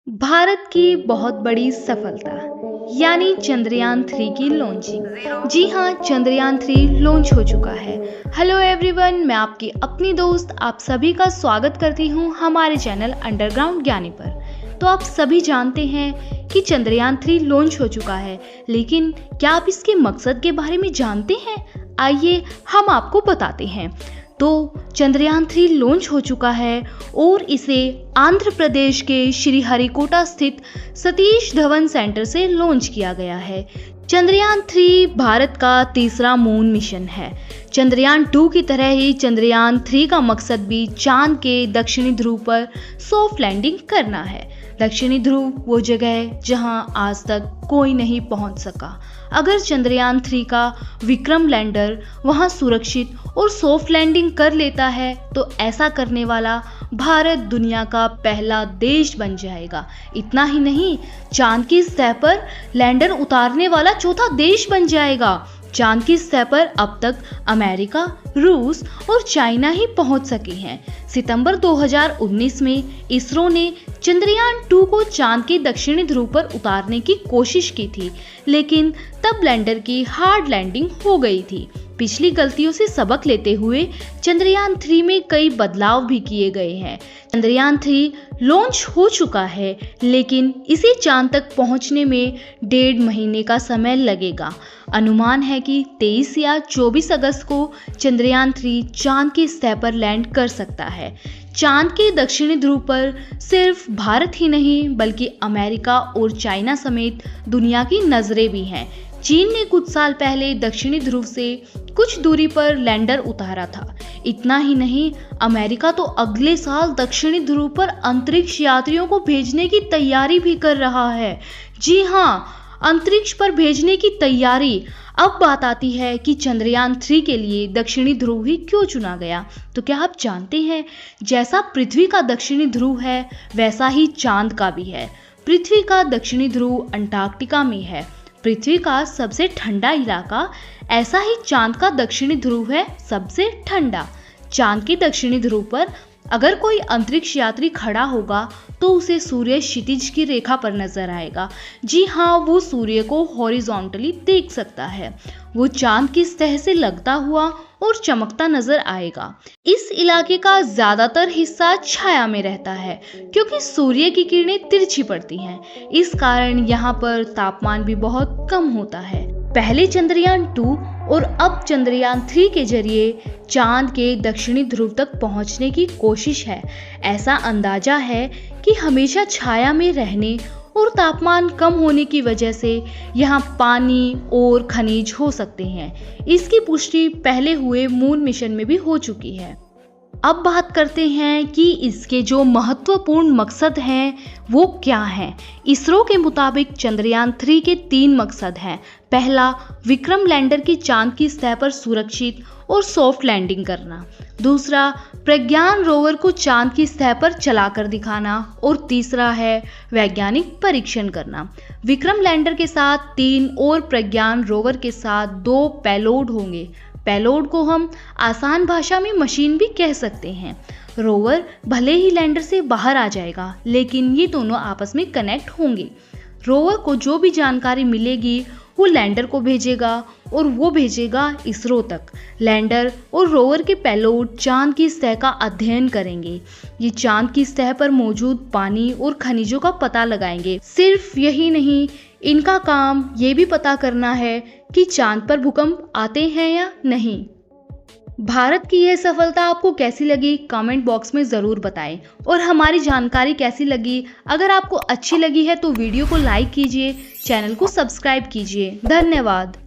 भारत की बहुत बड़ी सफलता यानी चंद्रयान 3 की लॉन्चिंग। जी हाँ, चंद्रयान 3 लॉन्च हो चुका है। हेलो एवरीवन, मैं आपकी अपनी दोस्त आप सभी का स्वागत करती हूँ हमारे चैनल अंडरग्राउंड ज्ञानी पर। तो आप सभी जानते हैं कि चंद्रयान 3 लॉन्च हो चुका है, लेकिन क्या आप इसके मकसद के बारे में जानते हैं? आइए हम आपको बताते हैं। तो चंद्रयान 3 लॉन्च हो चुका है और इसे आंध्र प्रदेश के श्रीहरिकोटा स्थित सतीश धवन सेंटर से लॉन्च किया गया है। चंद्रयान 3 भारत का तीसरा मून मिशन है। चंद्रयान 2 की तरह ही चंद्रयान 3 का मकसद भी चांद के दक्षिणी ध्रुव पर सॉफ्ट लैंडिंग करना है। दक्षिणी ध्रुव वो जगह है जहां आज तक कोई नहीं पहुंच सका। अगर चंद्रयान 3 का विक्रम लैंडर वहां सुरक्षित और सॉफ्ट लैंडिंग कर लेता है तो ऐसा करने वाला भारत दुनिया का पहला देश बन जाएगा। इतना ही नहीं, चांद की सतह पर लैंडर उतारने वाला चौथा देश बन जाएगा। चांद की सतह पर अब तक अमेरिका, रूस और चाइना ही पहुंच सके हैं। सितंबर 2019 में इसरो ने चंद्रयान 2 को चांद के दक्षिणी ध्रुव पर उतारने की कोशिश की थी, लेकिन तब लैंडर की हार्ड लैंडिंग हो गई थी। पिछली गलतियों से सबक लेते हुए चंद्रयान 3 में कई बदलाव भी किए गए हैं। चंद्रयान 3 लॉन्च हो चुका है, लेकिन इसे चांद तक पहुंचने में 1.5 महीने का समय लगेगा। अनुमान है कि 23 या 24 अगस्त को चंद्रयान 3 चांद की सतह पर लैंड कर सकता है। चांद के दक्षिणी ध्रुव पर सिर्फ भारत ही नहीं बल्कि अमेरिका और चाइना समेत दुनिया की नजरें भी हैं। चीन ने कुछ साल पहले दक्षिणी ध्रुव से कुछ दूरी पर लैंडर उतारा था। इतना ही नहीं, अमेरिका तो अगले साल दक्षिणी ध्रुव पर अंतरिक्ष यात्रियों को भेजने की तैयारी भी कर रहा है। जी हाँ, अंतरिक्ष पर भेजने की तैयारी। अब बात आती है कि चंद्रयान 3 के लिए दक्षिणी ध्रुव ही क्यों चुना गया। तो क्या आप जानते हैं, जैसा पृथ्वी का दक्षिणी ध्रुव है वैसा ही चांद का भी है। पृथ्वी का दक्षिणी ध्रुव अंटार्कटिका में है, पृथ्वी का सबसे ठंडा इलाका। ऐसा ही चांद का दक्षिणी ध्रुव है सबसे ठंडा। चांद के दक्षिणी ध्रुव पर अगर कोई अंतरिक्ष यात्री खड़ा होगा तो उसे सूर्य क्षितिज की रेखा पर नजर आएगा। जी हाँ, वो सूर्य को हॉरिजॉन्टली देख सकता है। वो चांद की सतह से लगता हुआ और चमकता नजर आएगा। इस इलाके का ज्यादातर हिस्सा छाया में रहता है क्योंकि सूर्य की किरणें तिरछी पड़ती हैं। इस कारण यहाँ पर तापमान भी बहुत कम होता है। पहले चंद्रयान 2 और अब चंद्रयान 3 के जरिए चांद के दक्षिणी ध्रुव तक पहुंचने की कोशिश है। ऐसा अंदाजा है कि हमेशा छाया में रहने और तापमान कम होने की वजह से यहाँ पानी और खनिज हो सकते हैं। इसकी पुष्टि पहले हुए मून मिशन में भी हो चुकी है। अब बात करते हैं कि इसके जो महत्वपूर्ण मकसद हैं वो क्या हैं। इसरो के मुताबिक चंद्रयान 3 के 3 मकसद हैं। पहला, विक्रम लैंडर की चांद की सतह पर सुरक्षित और सॉफ्ट लैंडिंग करना। दूसरा, प्रज्ञान रोवर को चांद की सतह पर चलाकर दिखाना। और तीसरा है वैज्ञानिक परीक्षण करना। विक्रम लैंडर के साथ 3 और प्रज्ञान रोवर के साथ 2 पेलोड होंगे। पेलोड को हम आसान भाषा में मशीन भी कह सकते हैं। रोवर भले ही लैंडर से बाहर आ जाएगा, लेकिन ये दोनों आपस में कनेक्ट होंगे। रोवर को जो भी जानकारी मिलेगी वो लैंडर को भेजेगा और वो भेजेगा इसरो तक। लैंडर और रोवर के पेलोड चांद की सतह का अध्ययन करेंगे। ये चांद की सतह पर मौजूद पानी और खनिजों का पता लगाएंगे। सिर्फ यही नहीं, इनका काम ये भी पता करना है कि चांद पर भूकंप आते हैं या नहीं। भारत की यह सफलता आपको कैसी लगी कमेंट बॉक्स में ज़रूर बताएं। और हमारी जानकारी कैसी लगी, अगर आपको अच्छी लगी है तो वीडियो को लाइक कीजिए, चैनल को सब्सक्राइब कीजिए। धन्यवाद।